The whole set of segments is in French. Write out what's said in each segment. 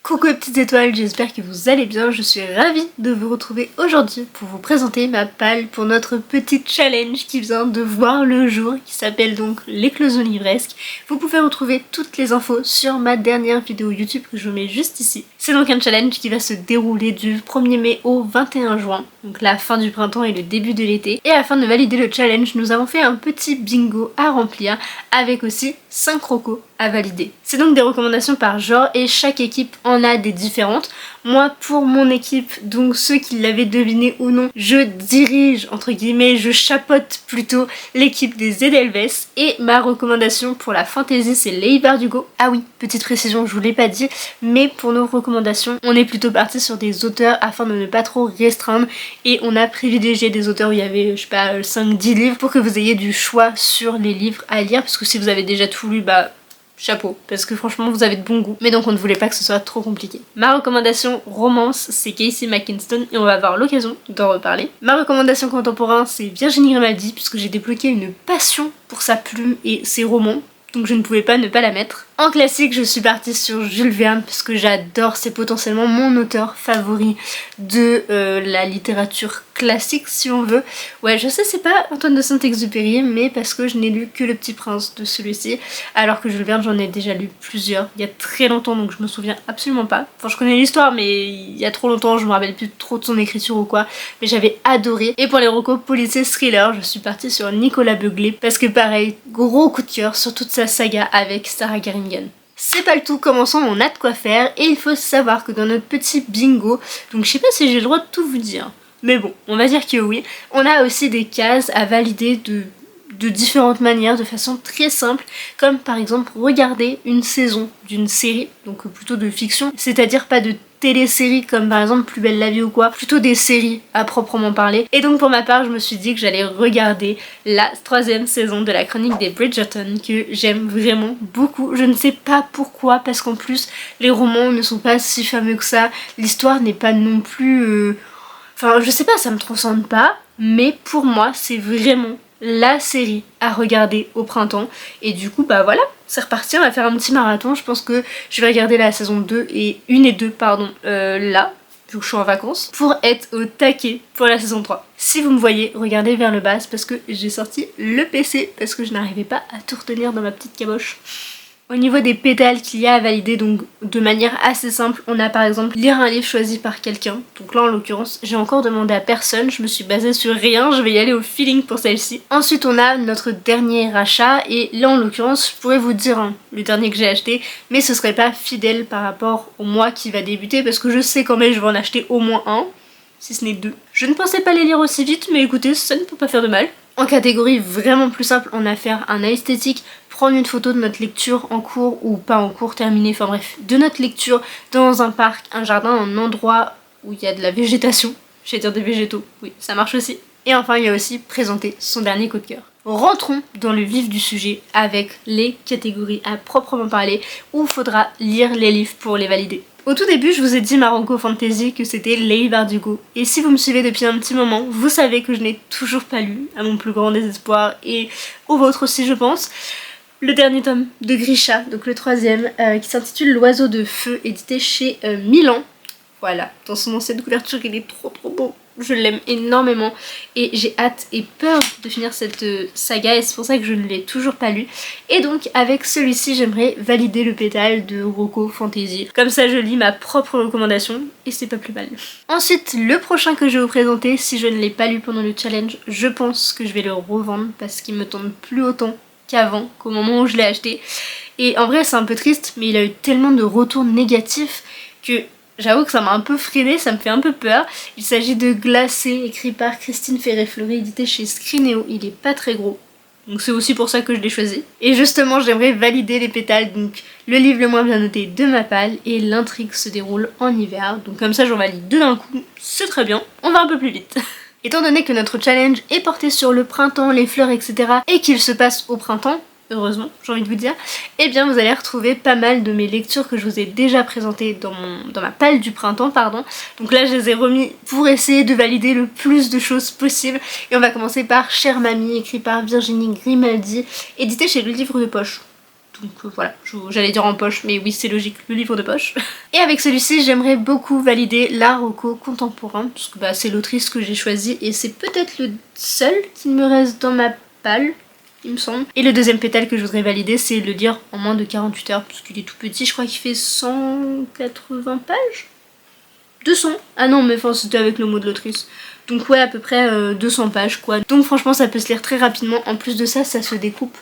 Coucou les petites étoiles, j'espère que vous allez bien, je suis ravie de vous retrouver aujourd'hui pour vous présenter ma palle pour notre petit challenge qui vient de voir le jour, qui s'appelle donc l'éclosion livresque. Vous pouvez retrouver toutes les infos sur ma dernière vidéo YouTube que je vous mets juste ici. C'est donc un challenge qui va se dérouler du 1er mai au 21 juin, donc la fin du printemps et le début de l'été. Et afin de valider le challenge, nous avons fait un petit bingo à remplir avec aussi 5 crocos à valider. C'est donc des recommandations par genre et chaque équipe en a des différentes. Moi, pour mon équipe, donc ceux qui l'avaient deviné ou non, je dirige, entre guillemets, je chapeaute plutôt l'équipe des Edelweiss. Et ma recommandation pour la fantasy, c'est Leigh Bardugo. Ah oui, petite précision, je vous l'ai pas dit, mais pour nos recommandations, on est plutôt parti sur des auteurs afin de ne pas trop restreindre. Et on a privilégié des auteurs où il y avait, je sais pas, 5-10 livres pour que vous ayez du choix sur les livres à lire. Parce que si vous avez déjà tout lu, bah chapeau, parce que franchement vous avez de bon goût, mais donc on ne voulait pas que ce soit trop compliqué. Ma recommandation romance, c'est Casey McKinston et on va avoir l'occasion d'en reparler. Ma recommandation contemporain, c'est Virginie Grimaldi, puisque j'ai débloqué une passion pour sa plume et ses romans, donc je ne pouvais pas ne pas la mettre. En classique, je suis partie sur Jules Verne parce que j'adore, c'est potentiellement mon auteur favori de la littérature classique si on veut. Ouais, je sais c'est pas Antoine de Saint-Exupéry, mais parce que je n'ai lu que Le Petit Prince de celui-ci, alors que Jules Verne j'en ai déjà lu plusieurs, il y a très longtemps donc je me souviens absolument pas. Enfin je connais l'histoire mais il y a trop longtemps, je me rappelle plus trop de son écriture ou quoi, mais j'avais adoré. Et pour les recos policiers thriller, je suis partie sur Nicolas Beuglet parce que pareil, gros coup de cœur sur toute sa saga avec Sarah Geringan. C'est pas le tout, commençons, on a de quoi faire et il faut savoir que dans notre petit bingo, donc je sais pas si j'ai le droit de tout vous dire, mais bon, on va dire que oui, on a aussi des cases à valider de différentes manières, de façon très simple, comme par exemple regarder une saison d'une série, donc plutôt de fiction, c'est-à-dire pas de téléséries comme par exemple Plus belle la vie ou quoi, plutôt des séries à proprement parler. Et donc pour ma part je me suis dit que j'allais regarder la 3e saison de la chronique des Bridgerton que j'aime vraiment beaucoup. Je ne sais pas pourquoi, parce qu'en plus les romans ne sont pas si fameux que ça, l'histoire n'est pas non plus... Enfin je sais pas, ça me transcende pas, mais pour moi c'est vraiment la série à regarder au printemps. Et du coup bah voilà, c'est reparti, on va faire un petit marathon. Je pense que je vais regarder la saison 2 et 1 et 2 pardon là, vu que je suis en vacances, pour être au taquet pour la saison 3. Si vous me voyez, regardez vers le bas, c'est parce que j'ai sorti le PC, parce que je n'arrivais pas à tout retenir dans ma petite caboche. Au niveau des pétales qu'il y a à valider, donc de manière assez simple, on a par exemple lire un livre choisi par quelqu'un. Donc là en l'occurrence, j'ai encore demandé à personne, je me suis basée sur rien, je vais y aller au feeling pour celle-ci. Ensuite on a notre dernier achat, et là en l'occurrence je pourrais vous dire le dernier que j'ai acheté, mais ce serait pas fidèle par rapport au mois qui va débuter, parce que je sais quand même je vais en acheter au moins un, si ce n'est 2. Je ne pensais pas les lire aussi vite, mais écoutez, ça ne peut pas faire de mal. En catégorie vraiment plus simple, on a faire un esthétique, prendre une photo de notre lecture en cours ou pas en cours terminé, enfin bref, de notre lecture dans un parc, un jardin, un endroit où il y a de la végétation, j'allais dire des végétaux, oui, ça marche aussi. Et enfin, il y a aussi présenter son dernier coup de cœur. Rentrons dans le vif du sujet avec les catégories à proprement parler, où il faudra lire les livres pour les valider. Au tout début, je vous ai dit ma renco fantasy que c'était Leigh Bardugo. Et si vous me suivez depuis un petit moment, vous savez que je n'ai toujours pas lu, à mon plus grand désespoir, et au vôtre aussi je pense, le dernier tome de Grisha, donc le 3e, qui s'intitule L'oiseau de feu, édité chez Milan. Voilà, dans son ancienne couverture, il est trop beau. Je l'aime énormément et j'ai hâte et peur de finir cette saga, et c'est pour ça que je ne l'ai toujours pas lu. Et donc avec celui-ci j'aimerais valider le pétale de Rocco Fantasy. Comme ça je lis ma propre recommandation et c'est pas plus mal. Ensuite le prochain que je vais vous présenter, si je ne l'ai pas lu pendant le challenge, je pense que je vais le revendre parce qu'il me tente plus autant qu'avant, qu'au moment où je l'ai acheté. Et en vrai c'est un peu triste, mais il a eu tellement de retours négatifs que j'avoue que ça m'a un peu freiné, ça me fait un peu peur. Il s'agit de Glacé, écrit par Christine Ferré-Fleury, édité chez Scrinéo. Il est pas très gros, donc c'est aussi pour ça que je l'ai choisi. Et justement, j'aimerais valider les pétales, donc le livre le moins bien noté de ma palle, et l'intrigue se déroule en hiver. Donc comme ça, j'en valide 2 d'un coup, c'est très bien. On va un peu plus vite. Étant donné que notre challenge est porté sur le printemps, les fleurs, etc., et qu'il se passe au printemps, heureusement, j'ai envie de vous dire, eh bien vous allez retrouver pas mal de mes lectures que je vous ai déjà présentées dans ma palle du printemps, pardon. Donc là je les ai remis pour essayer de valider le plus de choses possible. Et on va commencer par Chère Mamie, écrit par Virginie Grimaldi, édité chez Le Livre de Poche. Donc voilà, j'allais dire en poche, mais oui c'est logique, le livre de poche. Et avec celui-ci j'aimerais beaucoup valider la reco contemporain, parce que c'est l'autrice que j'ai choisie et c'est peut-être le seul qui me reste dans ma palle, il me semble. Et le deuxième pétale que je voudrais valider, c'est le lire en moins de 48 heures, parce qu'il est tout petit, je crois qu'il fait 180 pages 200. Ah non mais enfin c'était avec le mot de l'autrice. Donc ouais à peu près 200 pages quoi. Donc franchement ça peut se lire très rapidement. En plus de ça, ça se découpe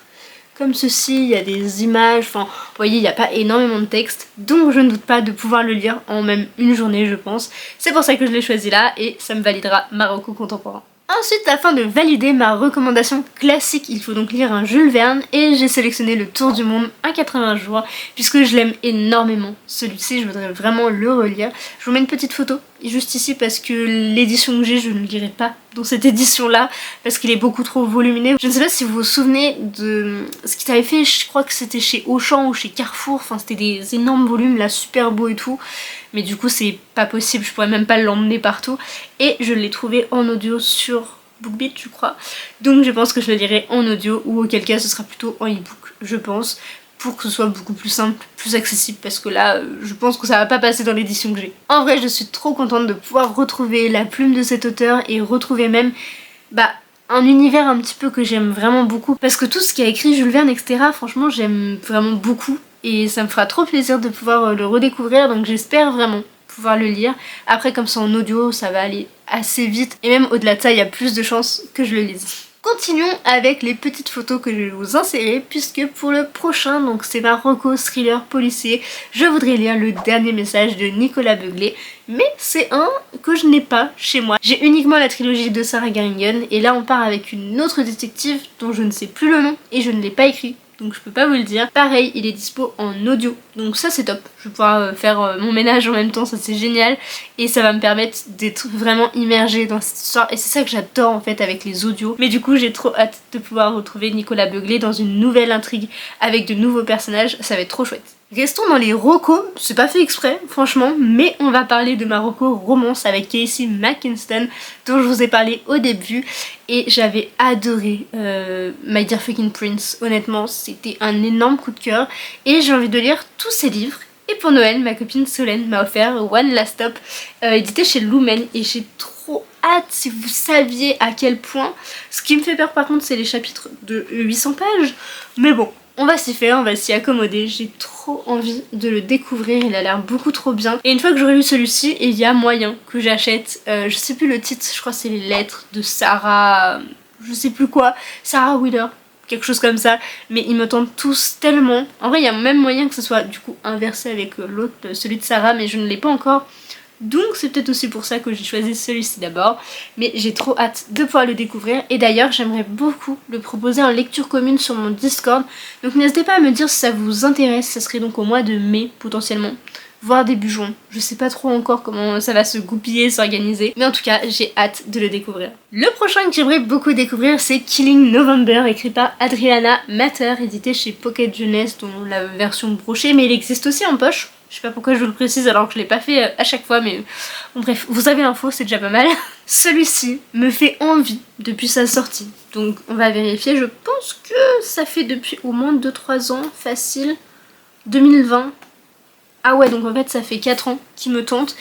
comme ceci, il y a des images, enfin vous voyez il n'y a pas énormément de texte. Donc je ne doute pas de pouvoir le lire en même une journée je pense. C'est pour ça que je l'ai choisi là et ça me validera ma reco contemporain. Ensuite, afin de valider ma recommandation classique, il faut donc lire un Jules Verne et j'ai sélectionné Le Tour du Monde en 80 jours puisque je l'aime énormément. Celui-ci, je voudrais vraiment le relire. Je vous mets une petite photo juste ici parce que l'édition que j'ai, je ne lirai pas dans cette édition-là parce qu'il est beaucoup trop volumineux. Je ne sais pas si vous vous souvenez de ce qu'il avait fait, je crois que c'était chez Auchan ou chez Carrefour, enfin c'était des énormes volumes là, super beaux et tout. Mais du coup c'est pas possible, je pourrais même pas l'emmener partout. Et je l'ai trouvé en audio sur BookBeat je crois. Donc je pense que je le lirai en audio ou auquel cas ce sera plutôt en e-book je pense. Pour que ce soit beaucoup plus simple, plus accessible parce que là je pense que ça va pas passer dans l'édition que j'ai. En vrai je suis trop contente de pouvoir retrouver la plume de cet auteur et retrouver même un univers un petit peu que j'aime vraiment beaucoup parce que tout ce qu'a écrit Jules Verne etc franchement j'aime vraiment beaucoup. Et ça me fera trop plaisir de pouvoir le redécouvrir, donc j'espère vraiment pouvoir le lire. Après comme c'est en audio, ça va aller assez vite. Et même au-delà de ça, il y a plus de chances que je le lise. Continuons avec les petites photos que je vais vous insérer, puisque pour le prochain, donc c'est ma reco thriller policier, je voudrais lire Le Dernier Message de Nicolas Beuglet. Mais c'est un que je n'ai pas chez moi. J'ai uniquement la trilogie de Sarah Garingen, et là on part avec une autre détective dont je ne sais plus le nom, et je ne l'ai pas écrit. Donc je peux pas vous le dire. Pareil, il est dispo en audio. Donc ça c'est top. Je vais pouvoir faire mon ménage en même temps, ça c'est génial. Et ça va me permettre d'être vraiment immergée dans cette histoire. Et c'est ça que j'adore en fait avec les audios. Mais du coup j'ai trop hâte de pouvoir retrouver Nicolas Beuglet dans une nouvelle intrigue avec de nouveaux personnages. Ça va être trop chouette. Restons dans les recos, c'est pas fait exprès franchement, mais on va parler de ma reco romance avec Casey McKinston dont je vous ai parlé au début et j'avais adoré My Dear Fucking Prince, honnêtement c'était un énorme coup de cœur et j'ai envie de lire tous ces livres. Et pour Noël, ma copine Solène m'a offert One Last Stop, édité chez Lumen et j'ai trop hâte si vous saviez à quel point. Ce qui me fait peur par contre c'est les chapitres de 800 pages, mais bon. On va s'y faire, on va s'y accommoder, j'ai trop envie de le découvrir, il a l'air beaucoup trop bien. Et une fois que j'aurai lu celui-ci, il y a moyen que j'achète, je sais plus le titre, je crois que c'est les lettres de Sarah, je sais plus quoi, Sarah Wheeler, quelque chose comme ça. Mais ils me tentent tous tellement. En vrai il y a même moyen que ce soit du coup inversé avec l'autre, celui de Sarah, mais je ne l'ai pas encore. Donc c'est peut-être aussi pour ça que j'ai choisi celui-ci d'abord, mais j'ai trop hâte de pouvoir le découvrir et d'ailleurs j'aimerais beaucoup le proposer en lecture commune sur mon Discord, donc n'hésitez pas à me dire si ça vous intéresse, ça serait donc au mois de mai potentiellement, voire début juin, je sais pas trop encore comment ça va se goupiller, s'organiser, mais en tout cas j'ai hâte de le découvrir. Le prochain que j'aimerais beaucoup découvrir c'est Killing November, écrit par Adriana Matter, édité chez Pocket Jeunesse, dont la version brochée, mais il existe aussi en poche. Je sais pas pourquoi je vous le précise alors que je l'ai pas fait à chaque fois, mais bon bref, vous avez l'info, c'est déjà pas mal. Celui-ci me fait envie depuis sa sortie, donc on va vérifier. Je pense que ça fait depuis au moins 2-3 ans, facile, 2020. Ah ouais, donc en fait ça fait 4 ans qu'il me tente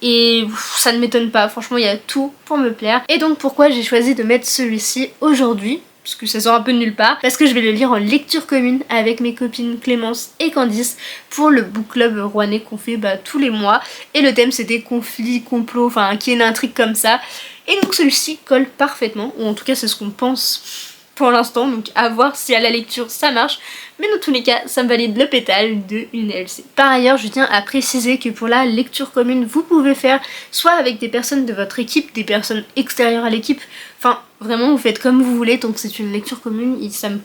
et ça ne m'étonne pas, franchement il y a tout pour me plaire. Et donc pourquoi j'ai choisi de mettre celui-ci aujourd'hui, parce que ça sort un peu de nulle part, parce que je vais le lire en lecture commune avec mes copines Clémence et Candice pour le book club rouennais qu'on fait tous les mois. Et le thème c'était conflit, complot, enfin qu'il y ait une intrigue comme ça. Et donc celui-ci colle parfaitement, ou en tout cas c'est ce qu'on pense pour l'instant, donc à voir si à la lecture ça marche, mais dans tous les cas ça me valide le pétale de une LC. Par ailleurs je tiens à préciser que pour la lecture commune vous pouvez faire soit avec des personnes de votre équipe, des personnes extérieures à l'équipe, enfin vraiment vous faites comme vous voulez, tant que c'est une lecture commune et ça nous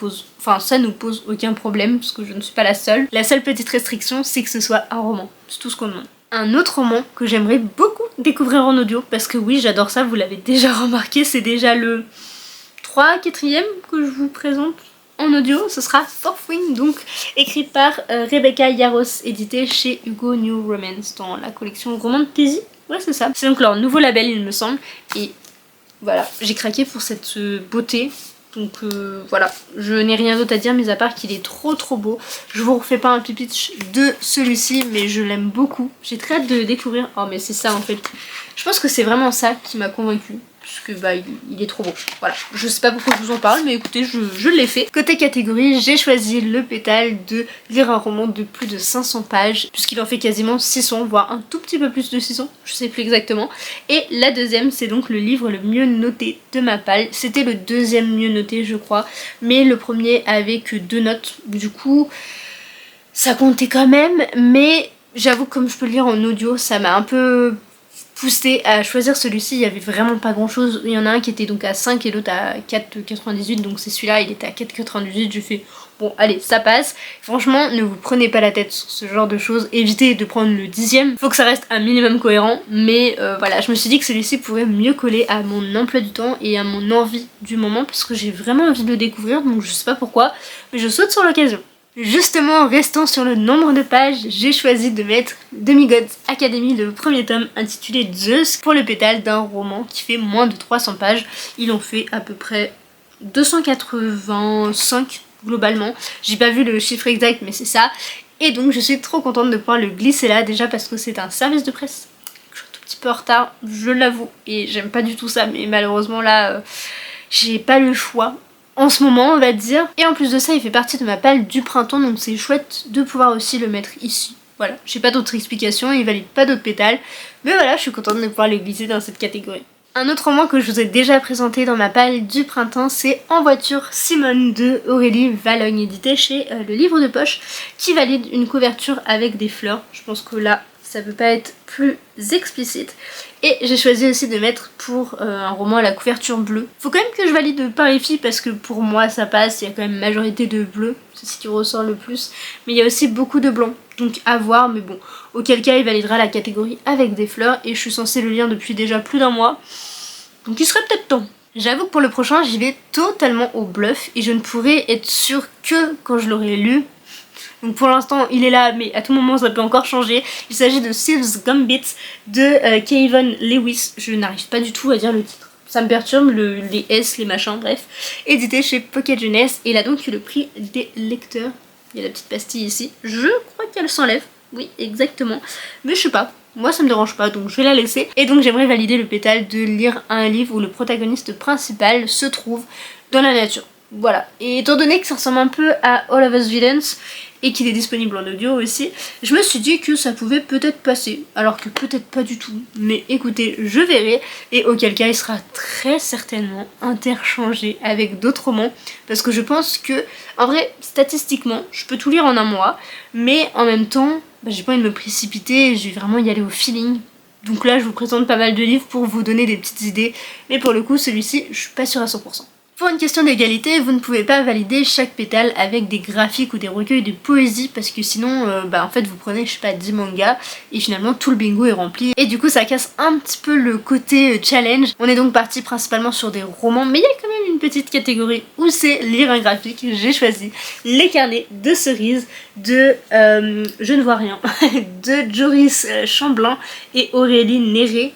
pose aucun problème parce que je ne suis pas la seule. La seule petite restriction c'est que ce soit un roman, c'est tout ce qu'on demande. Un autre roman que j'aimerais beaucoup découvrir en audio, parce que oui j'adore ça, vous l'avez déjà remarqué, c'est déjà le 4e que je vous présente en audio, ce sera Fourth Wing, donc écrit par Rebecca Yarros, édité chez Hugo New Romance dans la collection Roman de Poésie. Ouais c'est ça. C'est donc leur nouveau label il me semble, et voilà, j'ai craqué pour cette beauté. Donc voilà, je n'ai rien d'autre à dire mis à part qu'il est trop beau. Je vous refais pas un pitch de celui-ci mais je l'aime beaucoup. J'ai très hâte de le découvrir. Oh mais c'est ça en fait. Je pense que c'est vraiment ça qui m'a convaincue. Puisque bah il est trop beau. Voilà, je sais pas pourquoi je vous en parle mais écoutez je l'ai fait. Côté catégorie, j'ai choisi le pétale de lire un roman de plus de 500 pages puisqu'il en fait quasiment 600 voire un tout petit peu plus de 600, je sais plus exactement. Et la deuxième c'est donc le livre le mieux noté de ma palle. C'était le deuxième mieux noté je crois, mais le premier avait que 2 notes. Du coup ça comptait quand même, mais j'avoue que comme je peux le lire en audio ça m'a un peu poussé à choisir celui-ci. Il y avait vraiment pas grand chose. Il y en a un qui était donc à 5 et l'autre à 4,98, donc c'est celui-là, il était à 4,98. J'ai fait bon allez ça passe. Franchement ne vous prenez pas la tête sur ce genre de choses, évitez de prendre le 10e, faut que ça reste un minimum cohérent, mais voilà, je me suis dit que celui-ci pourrait mieux coller à mon emploi du temps et à mon envie du moment parce que j'ai vraiment envie de le découvrir, donc je sais pas pourquoi mais je saute sur l'occasion. Justement, restant sur le nombre de pages, j'ai choisi de mettre Demigods Academy, le premier tome intitulé Zeus, pour le pétale d'un roman qui fait moins de 300 pages. Il en fait à peu près 285 globalement. J'ai pas vu le chiffre exact mais c'est ça. Et donc je suis trop contente de pouvoir le glisser là, déjà parce que c'est un service de presse. Je suis un tout petit peu en retard, je l'avoue, et j'aime pas du tout ça, mais malheureusement là, j'ai pas le choix. En ce moment on va dire, et en plus de ça il fait partie de ma palle du printemps donc c'est chouette de pouvoir aussi le mettre ici. Voilà, j'ai pas d'autre explication, il valide pas d'autres pétales, mais voilà, je suis contente de pouvoir le glisser dans cette catégorie. Un autre roman que je vous ai déjà présenté dans ma palle du printemps, c'est En voiture Simone de Aurélie Valognes, édité chez Le Livre de Poche, qui valide une couverture avec des fleurs. Je pense que là ça peut pas être plus explicite. Et j'ai choisi aussi de mettre pour un roman à la couverture bleue. Faut quand même que je valide par les filles parce que pour moi ça passe, il y a quand même majorité de bleu, c'est ce qui ressort le plus. Mais il y a aussi beaucoup de blanc, donc à voir, mais bon, auquel cas il validera la catégorie avec des fleurs et je suis censée le lire depuis déjà plus d'un mois. Donc il serait peut-être temps. J'avoue que pour le prochain j'y vais totalement au bluff et je ne pourrai être sûre que quand je l'aurai lu. Donc pour l'instant il est là mais à tout moment ça peut encore changer. Il s'agit de Syl's Gambit de Kayvon Lewis. Je n'arrive pas du tout à dire le titre. Ça me perturbe, les S, les machins, bref. Édité chez Pocket Jeunesse et il a donc eu le prix des lecteurs. Il y a la petite pastille ici. Je crois qu'elle s'enlève. Oui exactement. Mais je sais pas. Moi ça me dérange pas donc je vais la laisser. Et donc j'aimerais valider le pétale de lire un livre où le protagoniste principal se trouve dans la nature. Voilà, et étant donné que ça ressemble un peu à All of Us Villains et qu'il est disponible en audio aussi, je me suis dit que ça pouvait peut-être passer, alors que peut-être pas du tout. Mais écoutez, je verrai, et auquel cas il sera très certainement interchangé avec d'autres romans, parce que je pense que, en vrai, statistiquement, je peux tout lire en un mois, mais en même temps, j'ai pas envie de me précipiter, je vais vraiment y aller au feeling. Donc là, je vous présente pas mal de livres pour vous donner des petites idées, mais pour le coup, celui-ci, je suis pas sûre à 100%. Pour une question d'égalité, vous ne pouvez pas valider chaque pétale avec des graphiques ou des recueils de poésie parce que sinon, en fait, vous prenez, je sais pas, 10 mangas et finalement tout le bingo est rempli. Et du coup, ça casse un petit peu le côté challenge. On est donc parti principalement sur des romans, mais il y a quand même une petite catégorie où c'est lire un graphique. J'ai choisi Les Carnets de Cerises de Je ne vois rien de Joris Chamblin et Aurélie Néré,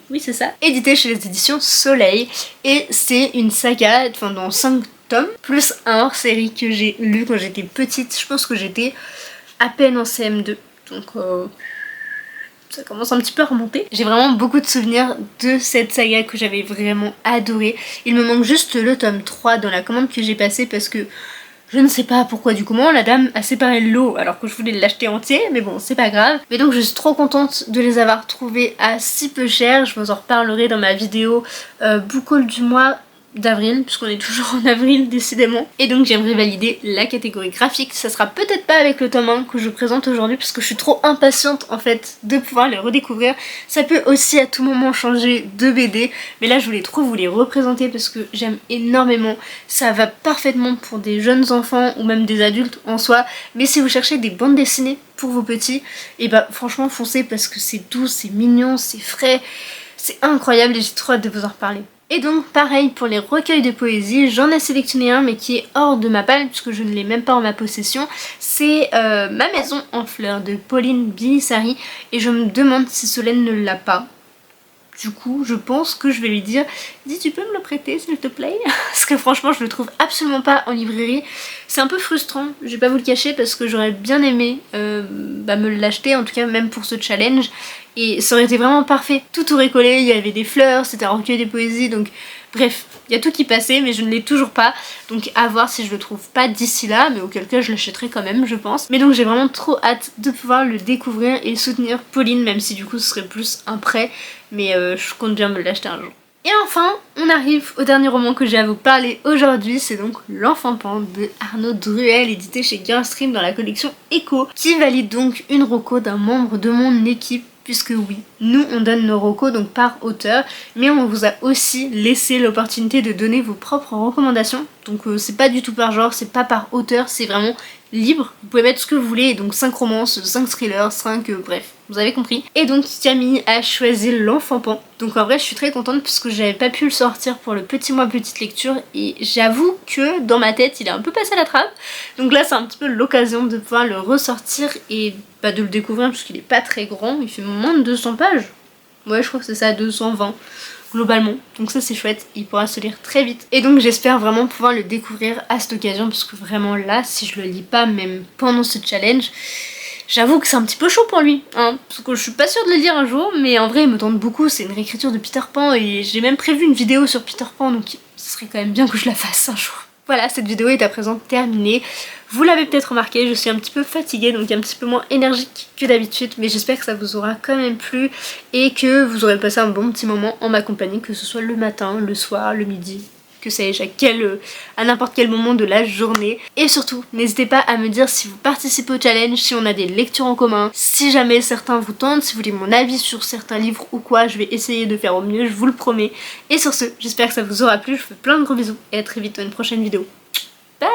oui c'est ça, édité chez les éditions Soleil, et c'est une saga, enfin dans 5 tomes, plus un hors-série que j'ai lu quand j'étais petite, je pense que j'étais à peine en CM2, donc ça commence un petit peu à remonter. J'ai vraiment beaucoup de souvenirs de cette saga que j'avais vraiment adorée. Il me manque juste le tome 3 dans la commande que j'ai passée parce que je ne sais pas pourquoi du comment la dame a séparé le lot alors que je voulais l'acheter entier, mais bon c'est pas grave. Mais donc je suis trop contente de les avoir trouvés à si peu cher. Je vous en reparlerai dans ma vidéo book haul du mois d'avril, puisqu'on est toujours en avril décidément. Et donc j'aimerais valider la catégorie graphique. Ça sera peut-être pas avec le tome 1 que je présente aujourd'hui parce que je suis trop impatiente en fait de pouvoir les redécouvrir. Ça peut aussi à tout moment changer de BD, mais là je voulais trop vous les représenter parce que j'aime énormément. Ça va parfaitement pour des jeunes enfants ou même des adultes en soi, mais si vous cherchez des bandes dessinées pour vos petits, et bah franchement foncez parce que c'est doux, c'est mignon, c'est frais, c'est incroyable et j'ai trop hâte de vous en reparler. Et donc pareil pour les recueils de poésie, j'en ai sélectionné un mais qui est hors de ma palle puisque je ne l'ai même pas en ma possession. C'est Ma maison en fleurs de Pauline Bilissari et je me demande si Solène ne l'a pas. Du coup, je pense que je vais lui dire « Dis, tu peux me le prêter s'il te plaît ?» Parce que franchement, je le trouve absolument pas en librairie. C'est un peu frustrant, je vais pas vous le cacher, parce que j'aurais bien aimé me l'acheter, en tout cas même pour ce challenge. Et ça aurait été vraiment parfait. Tout aurait collé, il y avait des fleurs, c'était un recueil des poésies, donc bref, il y a tout qui passait, mais je ne l'ai toujours pas. Donc à voir si je le trouve pas d'ici là, mais auquel cas je l'achèterai quand même, je pense. Mais donc j'ai vraiment trop hâte de pouvoir le découvrir et soutenir Pauline, même si du coup ce serait plus un prêt. Mais je compte bien me l'acheter un jour. Et enfin, on arrive au dernier roman que j'ai à vous parler aujourd'hui, c'est donc L'Enfant Pan de Arnaud Druel, édité chez Girlstream dans la collection Echo, qui valide donc une reco d'un membre de mon équipe, puisque oui, nous on donne nos recos donc par auteur, mais on vous a aussi laissé l'opportunité de donner vos propres recommandations, donc c'est pas du tout par genre, c'est pas par auteur, c'est vraiment libre, vous pouvez mettre ce que vous voulez, donc 5 romances, 5 thrillers, 5 bref, vous avez compris. Et donc Camille a choisi L'Enfant Pan, donc en vrai je suis très contente puisque j'avais pas pu le sortir pour le petit mois petite lecture et j'avoue que dans ma tête il est un peu passé à la trappe, donc là c'est un petit peu l'occasion de pouvoir le ressortir et de le découvrir parce qu'il est pas très grand, il fait moins de 200 pages, ouais je crois que c'est ça, 220 globalement, donc ça c'est chouette, il pourra se lire très vite et donc j'espère vraiment pouvoir le découvrir à cette occasion parce que vraiment là si je le lis pas même pendant ce challenge, j'avoue que c'est un petit peu chaud pour lui, hein, parce que je suis pas sûre de le lire un jour, mais en vrai il me tente beaucoup, c'est une réécriture de Peter Pan et j'ai même prévu une vidéo sur Peter Pan, donc ce serait quand même bien que je la fasse un jour. Voilà, cette vidéo est à présent terminée. Vous l'avez peut-être remarqué, je suis un petit peu fatiguée, donc un petit peu moins énergique que d'habitude, mais j'espère que ça vous aura quand même plu et que vous aurez passé un bon petit moment en ma compagnie, que ce soit le matin, le soir, le midi, que sais-je, à n'importe quel moment de la journée. Et surtout, n'hésitez pas à me dire si vous participez au challenge, si on a des lectures en commun, si jamais certains vous tentent, si vous voulez mon avis sur certains livres ou quoi, je vais essayer de faire au mieux, je vous le promets. Et sur ce, j'espère que ça vous aura plu, je vous fais plein de gros bisous et à très vite dans une prochaine vidéo. Bye!